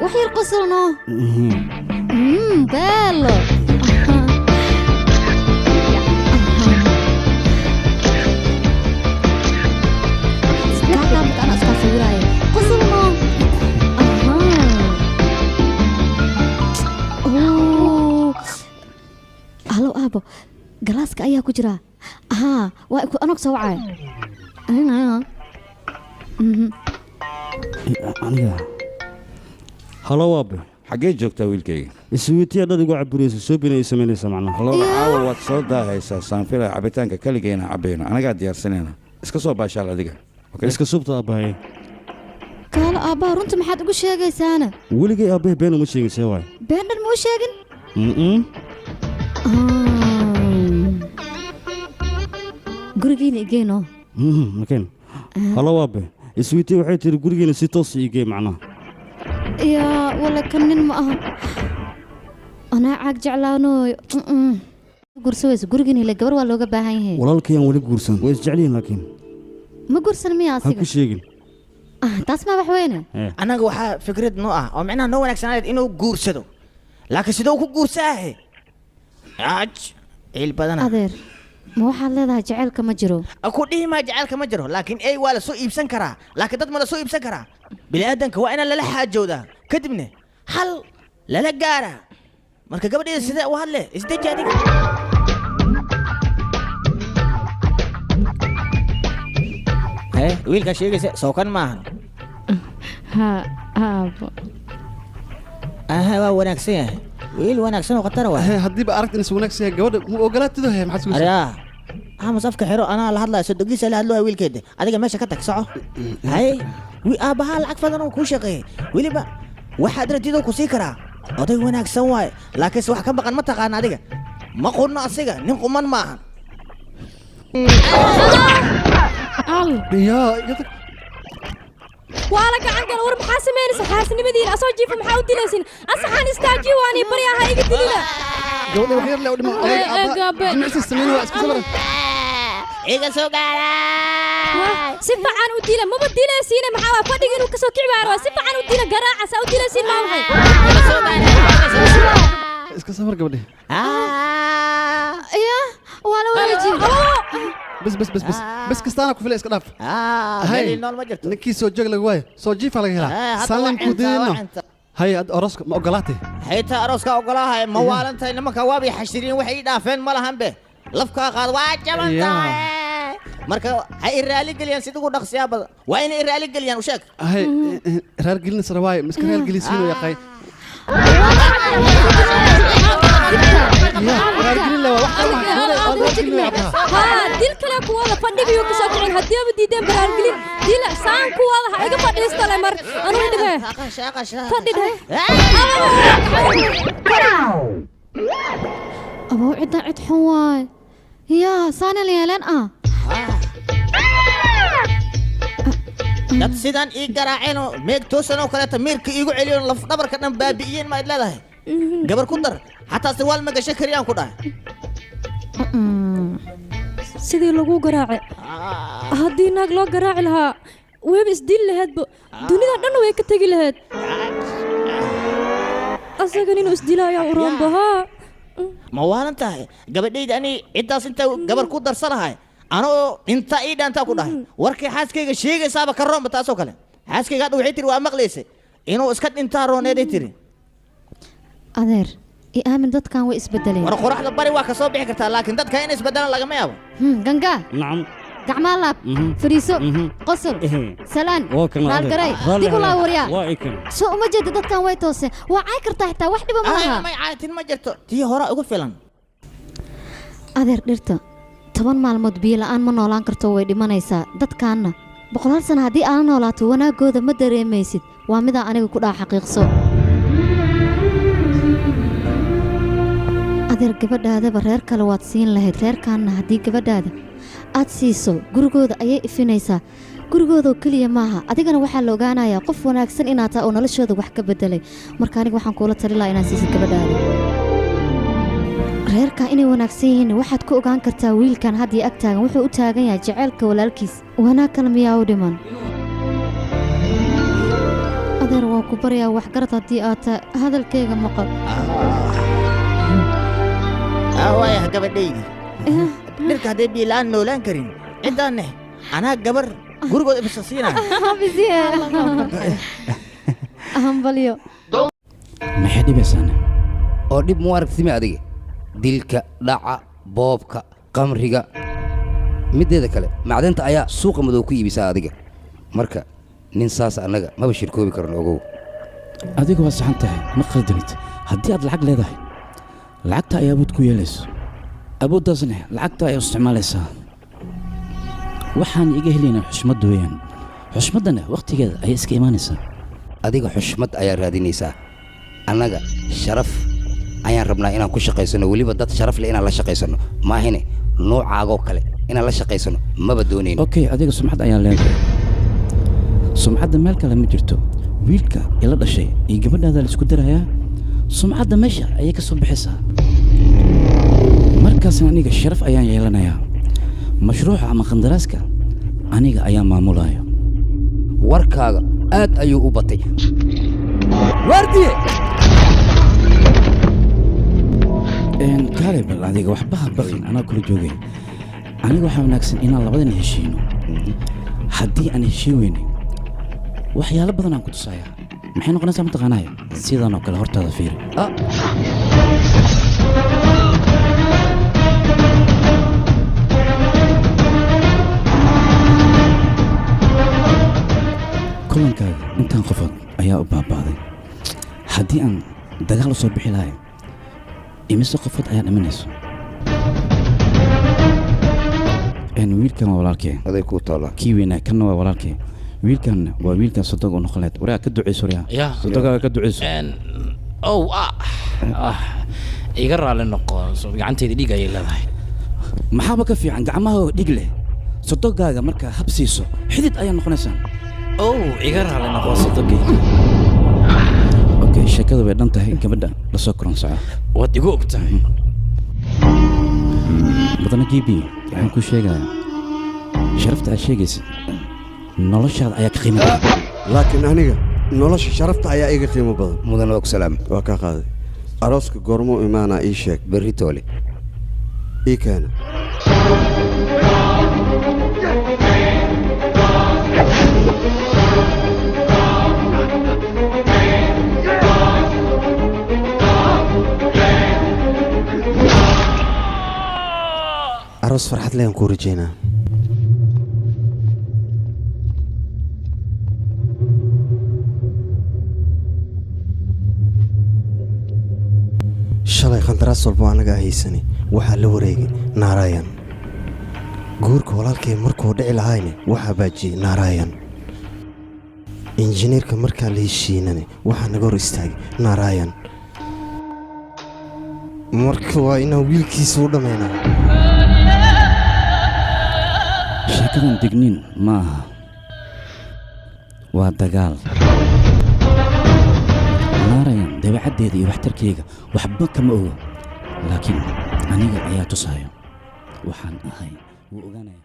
وحير قصرنا بالو سكاكا أنا أسكا سوراي قصرنا هلو أبو جلاسك أيها كجرا وأكو أنا كسوعي أنا هلو أبو حقيت جوكتا ويلكي سويتي هذا يقول عبريس سوبيني يسميني سمعنا هلو عاول واتسودا هيسا سانفيلا عبيتانك كليجينا عبينا أنا قاعد ديارسنينا اسكا صوب باشا ديك اوكي اسكا صوبتا أباي قال أبا رنت ما حد يقول شيء سانا ولقي أبيه بينه مش شيء سواي بين الموشاقن قرقيني جينو مكان هلا أبي سويتي وحيتي قرقيني سيتوس يجي معنا يا ولا كنن ما أنا عاق جعلانو قرسويس قرقيني لقبر ولا لقى باهين ولا الكيان ولا قرسان ويس جعلين لكن ما قرسن ميا هكو شيء تسمع بحوينه أنا جوها فكرة نوع أو معناه نوع نكسنات إنه قرصدو لكن سدو كو قرصاه عاج إيه البدنة أدير ما واحد لذا جعلك مجرو أكو إيه ما جعلك مجرو لكن أي ولا سوء يبسن كرا لكن تضمن سوء يبسن كرا بالآدم كوانا لا حاجة جودة كتبني حل لا جارة مركب قبل السداء وهلا استجادك هاي ويل كشيء سوكان معه ها waa wanaagsan yahay wiil wanaagsan oo qatar waa hadii ba aragtay inuu wanaagsan yahay gabadha mu ogolaatid oo maxaa soo ariya safka xiro ana la hadlayo sadogiisa la hadlayo wiilkeeda adiga meesha ka tag soco hay wi aabaha lacag fadan oo ku shaqeeyay wiliba waxa dartido ku sii karaa oday wanaagsan waay laakiin wax ka baqan ma taqaan adiga ma qurno asiga nin quman ma aha يا ولا كان قال ورب حاسمين سحاسني مدينة أصوجي في محاود دينسين أصحاني استاجي واني بريها هاي قدينا قولي وخير لو دم جمعت السمين واسك صبر إيجا سوقالا سبع عن ودينا ما بدينا سينا محاوا فدي إنه كسو كعبان سبع عن ودينا قراعة سودينا سين ما هاي اسك صبر قبلي يا ولا جيب بس كستانك في الاسك داف هاي نول ما جرت نكي سو جوج لغواي سو جيف على هلا سالم كودينا هاي أروسك ما أقلاتي حيتا أروسك أقلاها موالنتا إنما كوابي حشرين وحي دافين مالهم به لفكا قاد واجبنتا marka hay raali galiyaan sidoo dhaqsiyaaba waa in raali galiyaan u sheeg hay raali galin sarwaay miska raali galisiino yaqay ديل كلا كوالا فندق يوم كساكين هديه بديدين برارجلين ديل سان كوالا هايجا فديس تلا مر أنا وديه فديه أبو عدنا عد حواي يا سانا ليالان dad sidan ii garaaceen oo meeg toosan oo kale tamirka iigu celiyo laf dhabarka dhan baabi'iyeen ma idleedahay gabar ku dar hataa sirwaal ma gashay kariyaan ku dhahay sidii lagu garaacay haddii naag loo garaaci lahaa weeb isdil lahaydba dunida dhan way ka tegi lahayd asagan inuu isdilaayaa u roonbahaa ma waanan tahay gabadhayda ani ciddaas inta gabar ku darsanahay أنا أنت إيدا أنت كده وركي حاسكي شيء صعب كرام بتاسو كله حاسكي قاعد وحيتري وأمغليسه إنه اسكت أنت رون يديتري أدير آمن دت كان ويس بدلين ورا خورح دبري واكسو بيحكرتا لكن دت كاين بدلنا لقى ما يابا جنجا نعم قعمالاب فريسو قصر سلان رالقري ديكو لا وريا سو ما جد دت كان ويتوسه وعايكرتا حتى واحدة بمرها ما عايتين ما جرتو تي هورا ugu filan أدير درتا 10 maalmood biyo la'aan ma noolaan karto way dhimanaysaa dadkaana 100 sano hadii aan noolaato wanaagooda ma dareemaysid waa mid aniga ku dhax xaqiiqso adeer gabadhaada reer kale waad siin lahayd reerkaana hadii gabadhaada aad siiso gurigooda ayay ifinaysaa gurigooda kaliya maaha adigana waxa la ogaanayaa qof wanaagsan inaad tahay oo noloshooda wax ka bedelay marka aniga waxaan kula talinayaa inaad siisid gabadhaada reerka inay wanaagsan yihiin waxaad ku ogaan kartaa wiilkan hadii ag taagan wuxuu u taagan yahay jaceelka walaalkiis wanaag kale miyaa u dhiman adeer waa ku baryaa waxgarad haddii aad tahay hadalkayga maqal waayah gabadhaydii dhirka hadday biilaan noolaan karin ciddaanne anaa gabar gurigood ibsa siinaya hambalyo maxay dhibaysaane oo dhib mu aragtimi adiga dilka dhaca boobka qamriga mideeda kale macdanta ayaa suuqa madow ku iibisaa adiga marka nin saas annaga maba shirkoobi karno ogow adiga waa saxan tahay ma qaldanid haddii aad lacag leedahay lacagta ayaa awood ku yeelayso awooddaasna lacagta ayaa isticmaalaysaa waxaan iga helaynaa xushmad weeyaan xushmaddana wakhtigeeda ayay iska imaanaysaa adiga xushmad ayaa raadinaysaa annaga sharaf ayaan rabnaa inaan ku shaqaysano weliba dad sharaf leh inaan la shaqaysano maahine noocaagoo kale inaan la shaqaysano maba doonayno okay adiga sumcad ayaa leedahay sumcadda meel kale ma jirto wiilka ila dhashay iyo gabadhaada la isku darayaa sumcadda meesha ayay ka soo baxaysaa markaasna aniga sharaf ayaan yeelanayaa mashruuca ama khandaraaska aniga ayaa maamulayo warkaaga aad ayuu u batay waardiye kaalay bal adiga waxba ha baqin anaa kula joogay aniga waxaa wanaagsan inaan labadana heshiino haddii aan heshiin weynin waxyaalo badan aan ku tusayaa maxay noqonaysaa mataqaanaya sidan oo kale hortaada fiiri kulankaaga intaan qofood ayaa u baaba'day haddii aan dagaal u soo bixi lahay imise qofood ayaa dhimanayso wiilkan waa walaalkee aday kuu taala kii weynaa kanna waa walaalkee wiilkanna waa wiilkan sodog u noqon lahayd waraa ka ducayso waryaa sodogaaga ka ducayso iga raalli noqo gacantayda dhiig ayay leedahay maxaaba ka fiican gacmaha dhig leh sodogaaga markaa hab siiso xidid ayaa noqonaysaan iga raalli noqo sodogay okay sheekadu way dhan tahay gabadha la soo koran soco waad igu og tahay badana gibi waxaan kuu sheegayaa sharafta aad sheegaysid noloshaada ayaa ka qiimo badan laakiin aniga nolosha sharafta ayaa iga qiimo badan mudan waa ku salaam waa kaa qaaday arooska goormuu imaanaa ii sheeg berri toole ii keena aroos farxad leh aan kuu rajaynaa shalay khandaraas walbo annagaa haysani waxaa la wareegay naaraayan guurka walaalkay markuu dhici lahayne waxaa baajiyey naaraayan injineerka markaa la heshiinane waxaa naga hor istaagay naaraayan marka waa inaan wiilkiisa u dhammaynaa sheekadan degniin ma aha waa dagaal naarayan dabeecaddeeda iyo waxtarkeyga waxba kama ogo laakiin aniga ayaa tusaayo waxaan ahay wuu ogaanaya